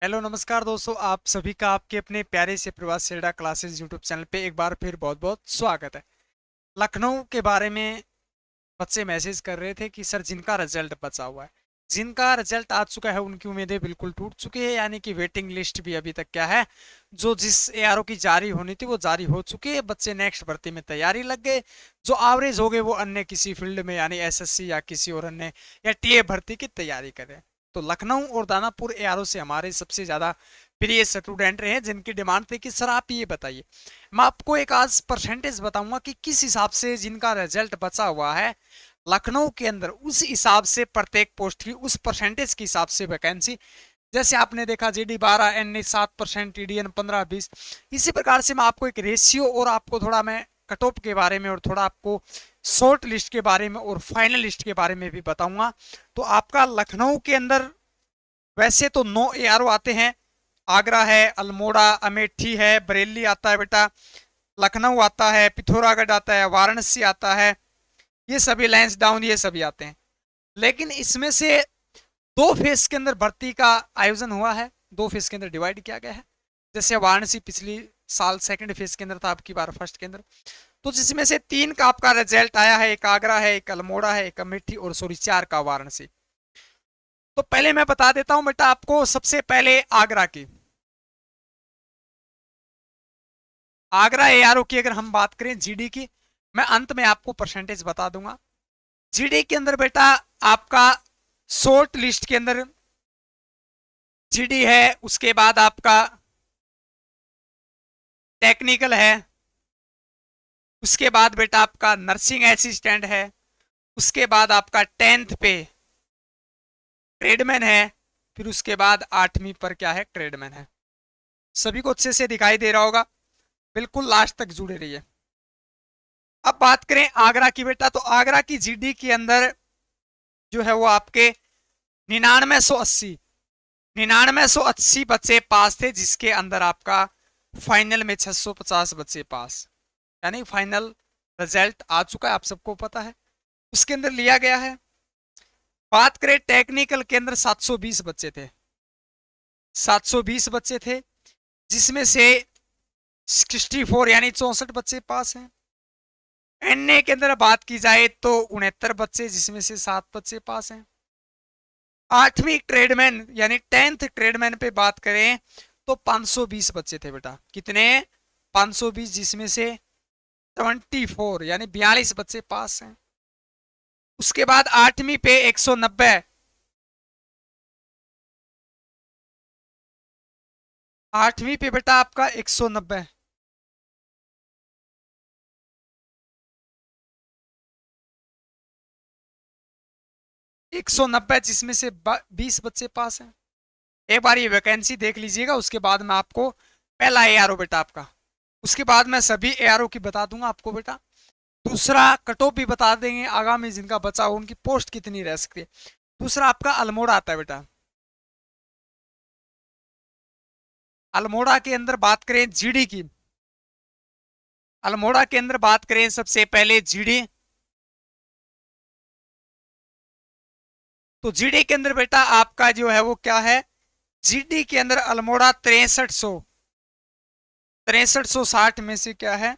Hello नमस्कार दोस्तों, आप सभी का आपके अपने प्यारे से प्रवास सेड़ा क्लासेस यूट्यूब चैनल पे एक बार फिर बहुत बहुत स्वागत है। लखनऊ के बारे में बच्चे मैसेज कर रहे थे कि सर जिनका रिजल्ट बचा हुआ है, जिनका रिजल्ट आ चुका है उनकी उम्मीदें बिल्कुल टूट चुकी है, यानी कि वेटिंग लिस्ट भी अभी तक क्या है, जो जिस एआरओ की जारी होनी थी वो जारी हो चुकी है। बच्चे नेक्स्ट भर्ती में तैयारी लग गए। जो एवरेज हो गए वो अन्य किसी फील्ड में यानी एसएससी या किसी और अन्य या टीए भर्ती की तैयारी कर रहे हैं। तो लखनऊ और दानापुर एआरओ से हमारे सबसे ज्यादा प्रिय स्टूडेंट रहे जिनकी डिमांड थी कि सर आप ये बताइए। मैं आपको एक आज परसेंटेज बताऊंगा कि किस हिसाब से जिनका रिजल्ट बचा हुआ है लखनऊ के अंदर, उस हिसाब से प्रत्येक पोस्ट की उस परसेंटेज के हिसाब से वैकेंसी। जैसे आपने देखा जीडी 12, एनए 7%, टीडीएन 15-20, इसी प्रकार से मैं आपको एक रेशियो और आपको थोड़ा मैं कट ऑफ के बारे में और थोड़ा आपको शॉर्ट लिस्ट के बारे में और फाइनल लिस्ट के बारे में भी बताऊंगा। तो आपका लखनऊ के अंदर वैसे तो 9 एआरओ आते हैं। आगरा है, अल्मोड़ा, अमेठी है, बरेली आता है बेटा, लखनऊ आता है, पिथौरागढ़ आता है, वाराणसी आता है, ये सभी लाइंस डाउन ये सभी आते हैं। लेकिन इसमें से दो फेज के अंदर भर्ती का आयोजन हुआ है, दो फेज के अंदर डिवाइड किया गया है। जैसे वाराणसी पिछली साल सेकंड फेज के अंदर था, आपकी बार फर्स्ट के अंदर। तो जिसमें से 3 का आपका रिजल्ट आया है, एक आगरा है, एक अल्मोड़ा है, एक अमेठी और सॉरी 4 का वाराणसी। तो पहले मैं बता देता हूं बेटा आपको, सबसे पहले आगरा की। आगरा एआरओ की अगर हम बात करें जीडी की, मैं अंत में आपको परसेंटेज बता दूंगा। जीडी के अंदर बेटा आपका शॉर्ट लिस्ट के अंदर जीडी है, उसके बाद आपका टेक्निकल है, उसके बाद बेटा आपका नर्सिंग असिस्टेंट है, उसके बाद आपका 10th पे ट्रेडमैन है, फिर उसके बाद 8वीं पर क्या है, ट्रेडमैन है। सभी को अच्छे से दिखाई दे रहा होगा, बिल्कुल लास्ट तक जुड़े रहिए। अब बात करें आगरा की बेटा, तो आगरा की जीडी के अंदर जो है वो आपके 9980 9980 बच्चे पास थे, जिसके अंदर आपका फाइनल में 650 बच्चे पास, यानी फाइनल रिजल्ट आ चुका है, आप सबको पता है। उसके अंदर लिया गया है। बात करें टेक्निकल के अंदर 720 बच्चे थे, 720 बच्चे थे, जिसमें से 64 यानी 64 बच्चे पास हैं। एनए के अंदर बात की जाए तो 69 बच्चे, जिसमें से 7 बच्चे पास हैं। 8वीं ट्रेडमैन यानी 10th ट्रेडमैन पे बात करें तो 520 बच्चे थे बेटा। कितने? 520, जिसमें से 74 यानी 42 बच्चे पास हैं। उसके बाद 8वीं पे 190, 8वीं पे बेटा आपका 190, 190, जिसमें से 20 बच्चे पास हैं। एक बार ये वैकेंसी देख लीजिएगा, उसके बाद मैं आपको पहला एआरओ बेटा आपका, उसके बाद मैं सभी एआरओ की बता दूंगा आपको बेटा। दूसरा कट ऑफ भी बता देंगे आगामी जिनका बचा हो उनकी पोस्ट कितनी रह सकती है। दूसरा आपका अल्मोड़ा आता है बेटा। अल्मोड़ा के अंदर बात करें जीडी की, अल्मोड़ा के अंदर बात करें सबसे पहले जीडी, तो जीडी के अंदर बेटा आपका जो है वो क्या है, जीडी के अंदर अल्मोड़ा 6360 में से क्या है,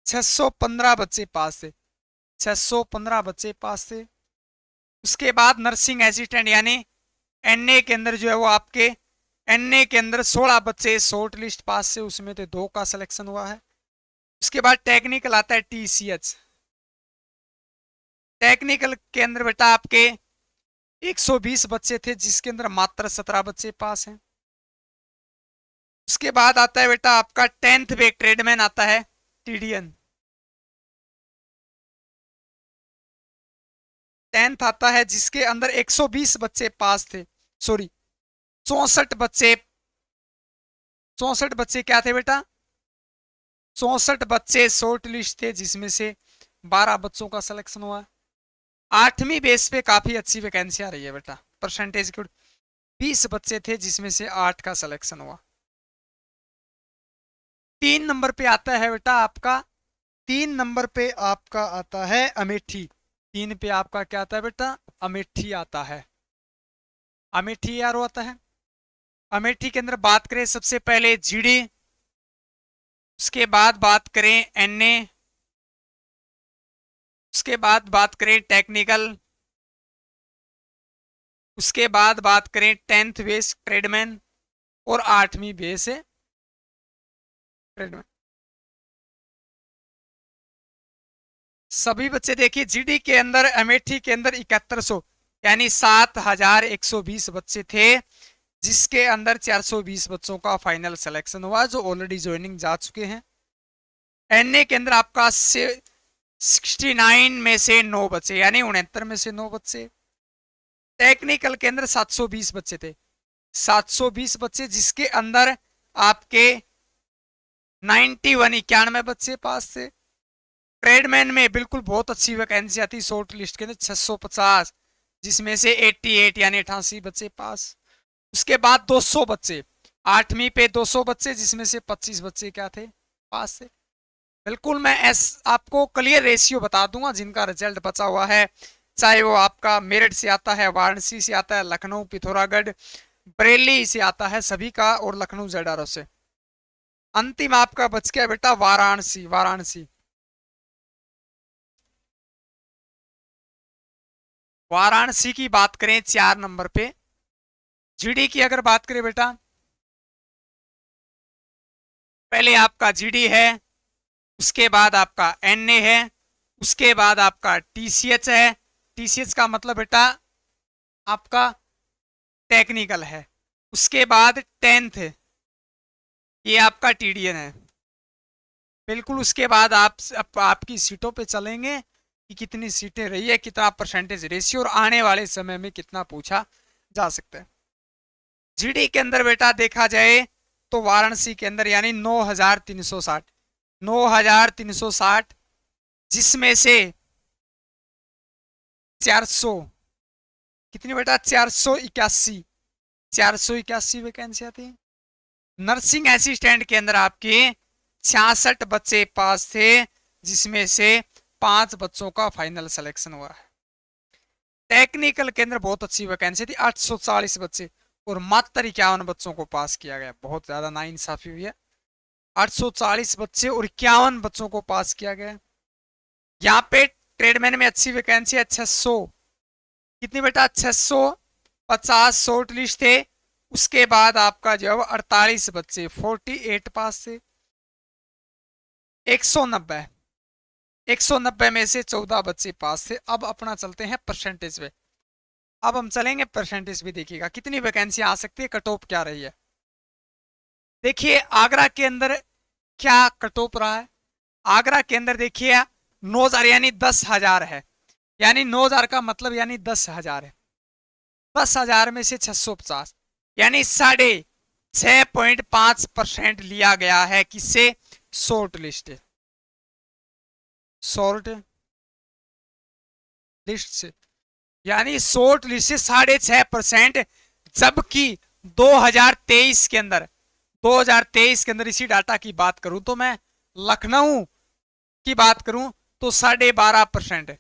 615 बच्चे पास थे, 615 बच्चे पास थे। उसके बाद नर्सिंग असिस्टेंट यानी एनए के अंदर जो है वो आपके एनए के अंदर 16 बच्चे शॉर्ट लिस्ट पास से, उसमें तो 2 का सिलेक्शन हुआ है। उसके बाद टेक्निकल आता है टीसीएच, टेक्निकल के अंदर बेटा आपके 120 बच्चे थे, जिसके अंदर मात्र 17 बच्चे पास हैं। उसके बाद आता है बेटा आपका 10th पे ट्रेडमैन आता है टीडीएन, 10th आता है जिसके अंदर 120 बच्चे पास थे, सॉरी 64 बच्चे, 64 बच्चे क्या थे बेटा, 64 बच्चे शॉर्ट लिस्ट थे, जिसमें से 12 बच्चों का सिलेक्शन हुआ। 8वीं बेस पे काफी अच्छी वैकेंसी आ रही है बेटा, परसेंटेज के 20 बच्चे थे, जिसमें से 8 का सिलेक्शन हुआ। 3 नंबर पे आता है बेटा आपका, 3 नंबर पे आपका आता है अमेठी। 3 पे आपका क्या आता है बेटा, अमेठी आता है, अमेठी यारो आता है। अमेठी के अंदर बात करें सबसे पहले जीडी, उसके बाद बात करें एनए, उसके बाद बात करें टेक्निकल, उसके बाद बात करें 10th बेस ट्रेडमैन और 8वीं बेस है ट्रेडमैन। सभी बच्चे देखिए जीडी के अंदर अमेठी के अंदर 7100 यानी 7120 बच्चे थे, जिसके अंदर 420 बच्चों का फाइनल सिलेक्शन हुआ जो ऑलरेडी ज्वाइनिंग जा चुके हैं। एनए के अंदर आपका 69 में से 9 बच्चे यानी 69 में से 9 बच्चे। टेक्निकल के अंदर 720 बच्चे थे, 720 बच्चे जिसके अंदर आपके 91 बच्चे पास थे। ट्रेडमैन में बिल्कुल बहुत अच्छी वैकेंसी आती शॉर्ट लिस्ट के अंदर 650, जिसमें से 88 यानी 88 बच्चे पास। उसके बाद 200 बच्चे 8वीं पे 200 बच्चे जिसमें से 25 बच्चे क्या थे पास थे। बिल्कुल मैं आपको क्लियर रेशियो बता दूंगा जिनका रिजल्ट बचा हुआ है, चाहे वो आपका मेरठ से आता है, वाराणसी से आता है, लखनऊ, पिथौरागढ़, बरेली से आता है सभी का, और लखनऊ जेडारो से। अंतिम आपका बच गया बेटा वाराणसी। वाराणसी की बात करें 4 नंबर पे। जीडी की अगर बात करें बेटा, पहले आपका जीडी है, उसके बाद आपका एनए है, उसके बाद आपका टीसीएच है। टीसीएच का मतलब बेटा आपका टेक्निकल है। उसके बाद 10th ये आपका टीडीएन है। बिल्कुल उसके बाद आपकी सीटों पे चलेंगे कि कितनी सीटें रही है, कितना परसेंटेज रेशियो, और आने वाले समय में कितना पूछा जा सकता है। जीडी के अंदर बेटा देखा जाए तो वाराणसी के अंदर यानी 9360 जिसमें से 400 कितनी बेटा 481 वैकेंसी आती है। नर्सिंग असिस्टेंट के अंदर आपके 66 बच्चे पास थे, जिसमें से 5 बच्चों का फाइनल सिलेक्शन हुआ है। टेक्निकल के अंदर बहुत अच्छी वैकेंसी थी, 840 बच्चे और मात्र 51 बच्चों को पास किया गया। बहुत ज्यादा नाइंसाफी हुई है, 840 बच्चे और 51 बच्चों को पास किया गया। यहाँ पे ट्रेडमैन में अच्छी वैकेंसी है 600, कितनी बेटा 650 शॉर्ट लिस्ट थे। उसके बाद आपका जो 48 बच्चे 48 पास थे। 190 में से 14 बच्चे पास थे। अब अपना चलते हैं परसेंटेज पे। अब हम चलेंगे परसेंटेज भी, देखिएगा कितनी वैकेंसी आ सकती है, कट ऑफ क्या रही है। देखिए आगरा के अंदर क्या कट ऑफ रहा है। आगरा के अंदर देखिए 9000 यानी 10,000 है, यानी 9000 का मतलब यानी 10,000 है। 10,000 में से 650 यानी 6.5% लिया गया है किससे, शॉर्ट लिस्ट से, यानी शॉर्ट लिस्ट से 6.5%। जबकि 2023 के अंदर इसी डाटा की बात करूं तो मैं लखनऊ की बात करूं तो 12.5%,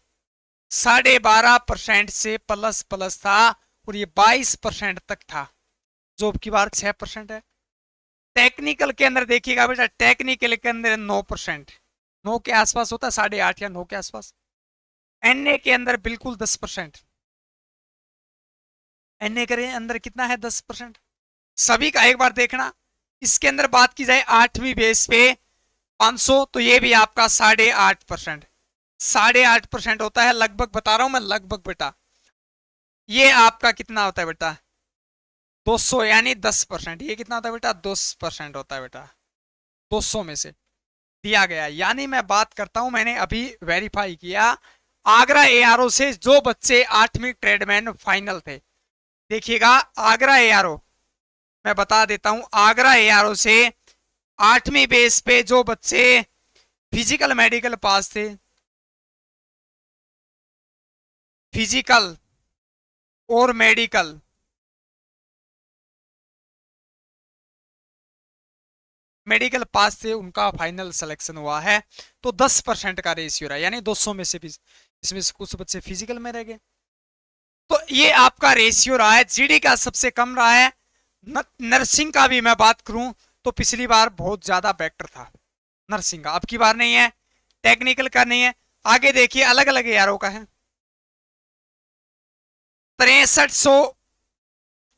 12.5% से प्लस था और ये 22% तक था, जो अब की बार 6% है। टेक्निकल के अंदर देखिएगा बेटा, टेक्निकल के अंदर 9%, 9 के आसपास होता है, 8.5 या 9 के आसपास। एनए के अंदर बिल्कुल 10%, एनए के अंदर कितना है 10%। सभी का एक बार देखना। इसके अंदर बात की जाए 8वीं बेस पे 500 तो ये भी आपका 8.5%, 8.5% होता है। लगभग बता रहा हूं मैं, लगभग बेटा ये आपका कितना होता है बेटा 200 यानी 10%। ये कितना होता है बेटा 10% होता है बेटा, 200 में से दिया गया। यानी मैं बात करता हूं, मैंने अभी वेरीफाई किया, आगरा एआरओ से जो बच्चे 8वीं ट्रेडमैन फाइनल थे, देखिएगा आगरा एआरओ, मैं बता देता हूं, आगरा एआरओ से 8वीं बेस पे जो बच्चे फिजिकल मेडिकल पास थे, फिजिकल और मेडिकल पास से उनका फाइनल सिलेक्शन हुआ है। तो 10% का रेशियो रहा, यानी 200 में से भी इसमें से कुछ बच्चे फिजिकल में रह गए। तो ये आपका रेशियो रहा है। जीडी का सबसे कम रहा है नर्सिंग का भी मैं बात करूं तो पिछली बार बहुत ज्यादा बेटर था नर्सिंग का, अब की बार नहीं है। टेक्निकल का नहीं है। आगे देखिए अलग अलग यारों का है। 6300,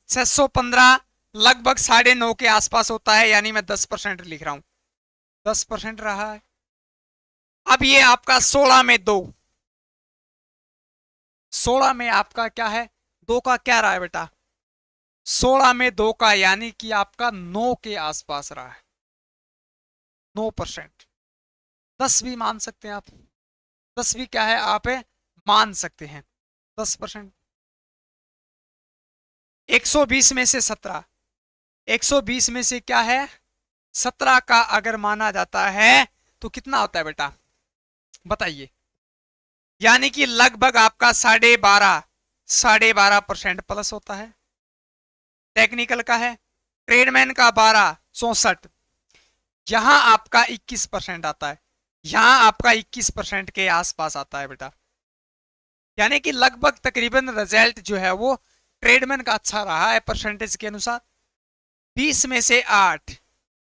615, लगभग 9.5 के आसपास होता है, यानी मैं 10% लिख रहा हूं, 10% रहा है। अब ये आपका 16 में 2, 16 में आपका क्या है, 2 का क्या रहा है बेटा, 16 में 2 का यानी कि आपका 9 के आसपास रहा है, 9%। 10 भी मान सकते हैं आप, 10 भी क्या है आप मान सकते हैं, 10%। 120 में से 17, 120 में से क्या है 17 का अगर माना जाता है तो कितना होता है बेटा, बताइए। यानी कि लगभग आपका 12.5% प्लस होता है। टेक्निकल का है, ट्रेडमैन का 12, 64, यहां आपका 21% आता है, यहां आपका 21% के आसपास आता है बेटा। यानी कि लगभग तकरीबन रिजल्ट जो है वो ट्रेडमैन का अच्छा रहा है परसेंटेज के अनुसार। 20 में से 8,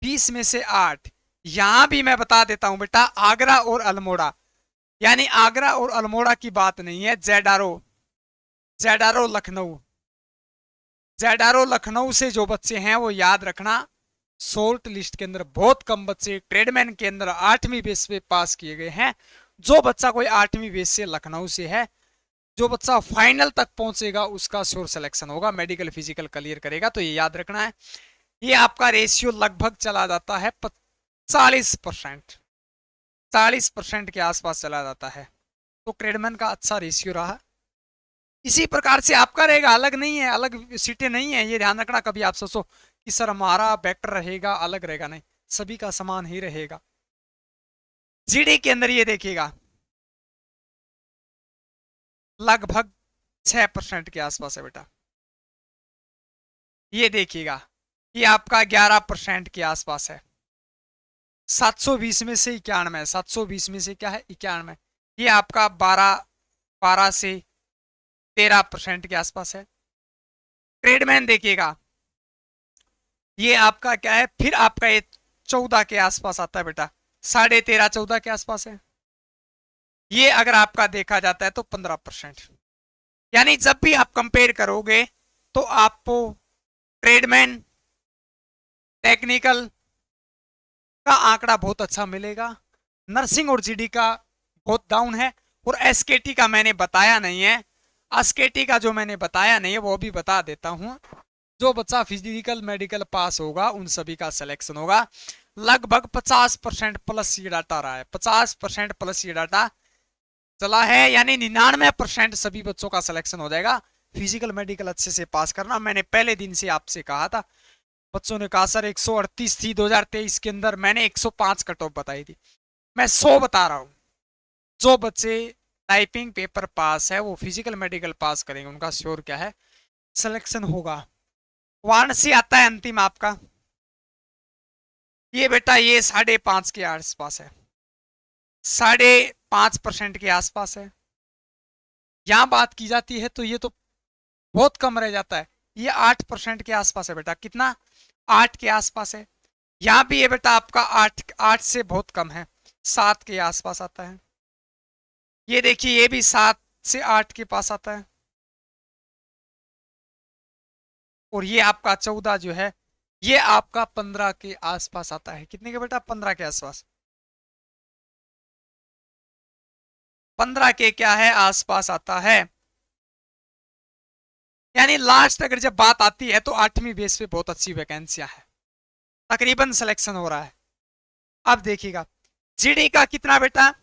20 में से 8, यहां भी मैं बता देता हूं बेटा, आगरा और अल्मोड़ा, यानी आगरा और अल्मोड़ा की बात नहीं है, जेडारो, जेडारो लखनऊ, जेडारो लखनऊ से जो बच्चे हैं वो याद रखना, शॉर्ट लिस्ट के अंदर बहुत कम बच्चे ट्रेडमैन के अंदर 8वीं बेस पे पास किए गए हैं। जो बच्चा कोई 8वीं बेस से लखनऊ से है, जो बच्चा फाइनल तक पहुंचेगा उसका श्योर सिलेक्शन होगा, मेडिकल फिजिकल क्लियर करेगा, तो ये याद रखना है। ये आपका रेशियो लगभग चला जाता है 40%, 40% के आसपास चला जाता है, तो ट्रेडमैन का अच्छा रेशियो रहा। इसी प्रकार से आपका रहेगा, अलग नहीं है, अलग सीटें नहीं है, ये ध्यान रखना। कभी आप सोचो कि सर हमारा बेटर रहेगा, अलग रहेगा, नहीं, सभी का समान ही रहेगा। जीडी के अंदर ये देखिएगा लगभग 6% के आसपास है बेटा। ये देखिएगा ये आपका 11% के आसपास है। 720 में से 91, 720 में से क्या है 91, ये आपका 12 से 13% के आसपास है। ट्रेडमैन देखिएगा ये आपका क्या है, फिर आपका ये 14 के आसपास आता है बेटा, 13.5 14 के आसपास है। ये अगर आपका देखा जाता है तो 15%। यानी जब भी आप कंपेयर करोगे तो आपको ट्रेडमैन, टेक्निकल का आंकड़ा बहुत अच्छा मिलेगा, नर्सिंग और जीडी का बहुत डाउन है, और एसकेटी का मैंने बताया नहीं है। एसकेटी का जो मैंने बताया नहीं है वो भी बता देता हूं। जो बच्चा फिजिकल मेडिकल पास होगा उन सभी का सिलेक्शन होगा। लगभग 50% प्लस ये डाटा रहा है, 50% प्लस ये डाटा चला है, यानी 99% सभी बच्चों का सिलेक्शन हो जाएगा। फिजिकल मेडिकल अच्छे से पास करना, मैंने पहले दिन से आपसे कहा था। बच्चों ने कहा सर 138 थी 2023 के अंदर, मैंने 105 कट ऑफ बताई थी, मैं 100 बता रहा हूं। जो बच्चे टाइपिंग पेपर पास है वो फिजिकल मेडिकल पास करेंगे, उनका श्योर क्या है सिलेक्शन होगा। वाराणसी आता है अंतिम आपका, ये बेटा ये 5.5 के आसपास है, 5.5% के आसपास है। यहां बात की जाती है तो ये तो बहुत कम रह जाता है, ये 8% के आसपास है बेटा, कितना 8 के आसपास है। यहां भी ये बेटा आपका 8 से बहुत कम है, 7 के आसपास आता है। ये देखिए ये भी 7 से 8 के पास आता है, और ये आपका 14 जो है ये आपका 15 के आसपास आता है। कितने के बेटा 15 के आसपास, 15 के क्या है आसपास आता है। यानी लास्ट अगर जब बात आती है तो 8वीं बेस पे बहुत अच्छी वैकेंसियां है, तकरीबन सिलेक्शन हो रहा है। अब देखिएगा जीडी का कितना बेटा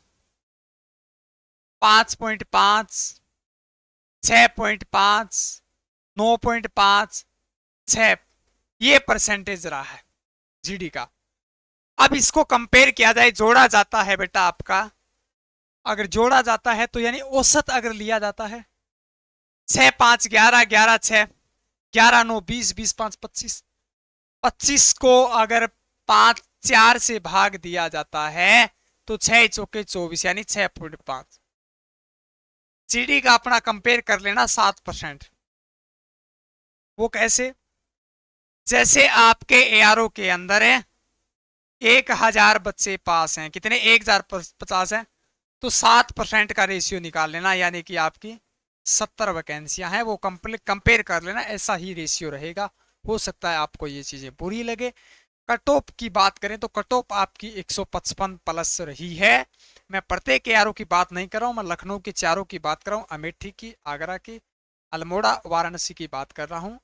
5.5, 6.5, 9.5, 6, ये परसेंटेज रहा है जीडी का। अब इसको कंपेयर किया जाए, जोड़ा जाता है बेटा आपका, अगर जोड़ा जाता है तो यानी औसत अगर लिया जाता है 6 5 11 11 6, 11 9 20 20 5 25, 25 को अगर 5 4 से भाग दिया जाता है तो 6 चौके 24, यानी 6.5। जीडी का अपना कंपेयर कर लेना 7%। वो कैसे, जैसे आपके एआरओ के अंदर है 1000 बच्चे पास हैं, कितने 1050 हैं, तो 7% का रेशियो निकाल लेना, यानी कि आपकी 70 वैकेंसियां हैं, वो कंपेयर कर लेना, ऐसा ही रेशियो रहेगा। हो सकता है आपको ये चीजें बुरी लगे। कट ऑफ की बात करें तो कट ऑफ आपकी 155 प्लस रही है। मैं प्रत्येक एआरओ की बात नहीं कर रहा हूं, मैं लखनऊ के चारों की बात कर रहा हूं, अमेठी की, आगरा की, अल्मोड़ा, वाराणसी की बात कर रहा हूं।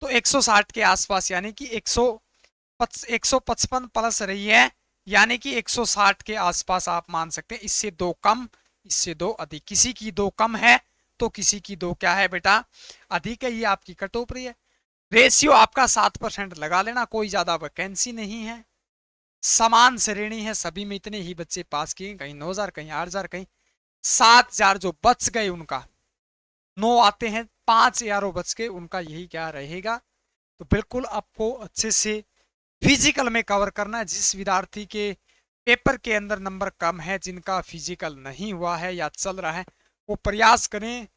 तो 160 के आसपास, यानी कि 155 प्लस रही है, यानी कि 160 के आसपास आप मान सकते हैं। इससे दो कम, इससे दो अधिक, किसी की दो कम है तो किसी की दो क्या है बेटा, अधिक है। ये आपकी कट ऑफ रही है। रेशियो आपका 7% लगा लेना, कोई ज्यादा वैकेंसी नहीं है, समान श्रेणी है, सभी में इतने ही बच्चे पास किए, कहीं 9000, कहीं 8000, कहीं 7000। जो बच गए उनका 9 आते हैं, 5 यारो बच के उनका यही क्या रहेगा। तो बिल्कुल आपको अच्छे से फिजिकल में कवर करना है। जिस विद्यार्थी के पेपर के अंदर नंबर कम है, जिनका फिजिकल नहीं हुआ है या चल रहा है, वो प्रयास करें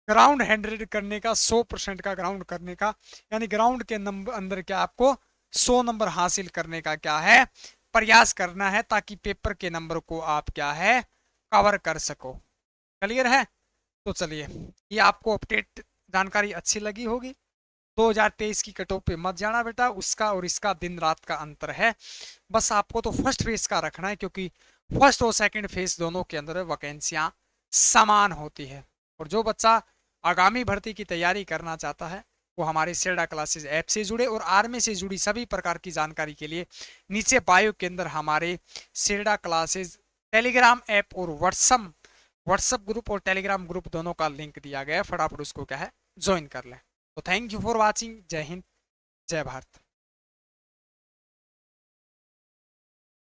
ग्राउंड 100 करने का, 100% का ग्राउंड करने का, यानी ग्राउंड के नंबर अंदर क्या आपको 100 नंबर हासिल करने का क्या है, प्रयास करना है, ताकि पेपर के नंबर को आप क्या है कवर कर सको। क्लियर है? तो चलिए, ये आपको अपडेट जानकारी अच्छी लगी होगी। 2023 की कट ऑफ पे मत जाना बेटा, उसका और इसका दिन रात का अंतर है। बस आपको तो फर्स्ट फेज का रखना है, क्योंकि फर्स्ट और सेकंड फेज दोनों के अंदर वैकेंसियां समान होती है। और जो बच्चा आगामी भर्ती की तैयारी करना चाहता है, वो हमारे सेल्डा क्लासेस ऐप से जुड़े, और आर्मी से जुड़ी सभी प्रकार की जानकारी के लिए नीचे बायो के अंदर हमारे सेल्डा क्लासेस टेलीग्राम ऐप और व्हाट्सअप ग्रुप और टेलीग्राम ग्रुप दोनों का लिंक दिया गया है, फटाफट उसको क्या है ज्वाइन कर लें। तो थैंक यू फॉर वॉचिंग। जय हिंद, जय भारत।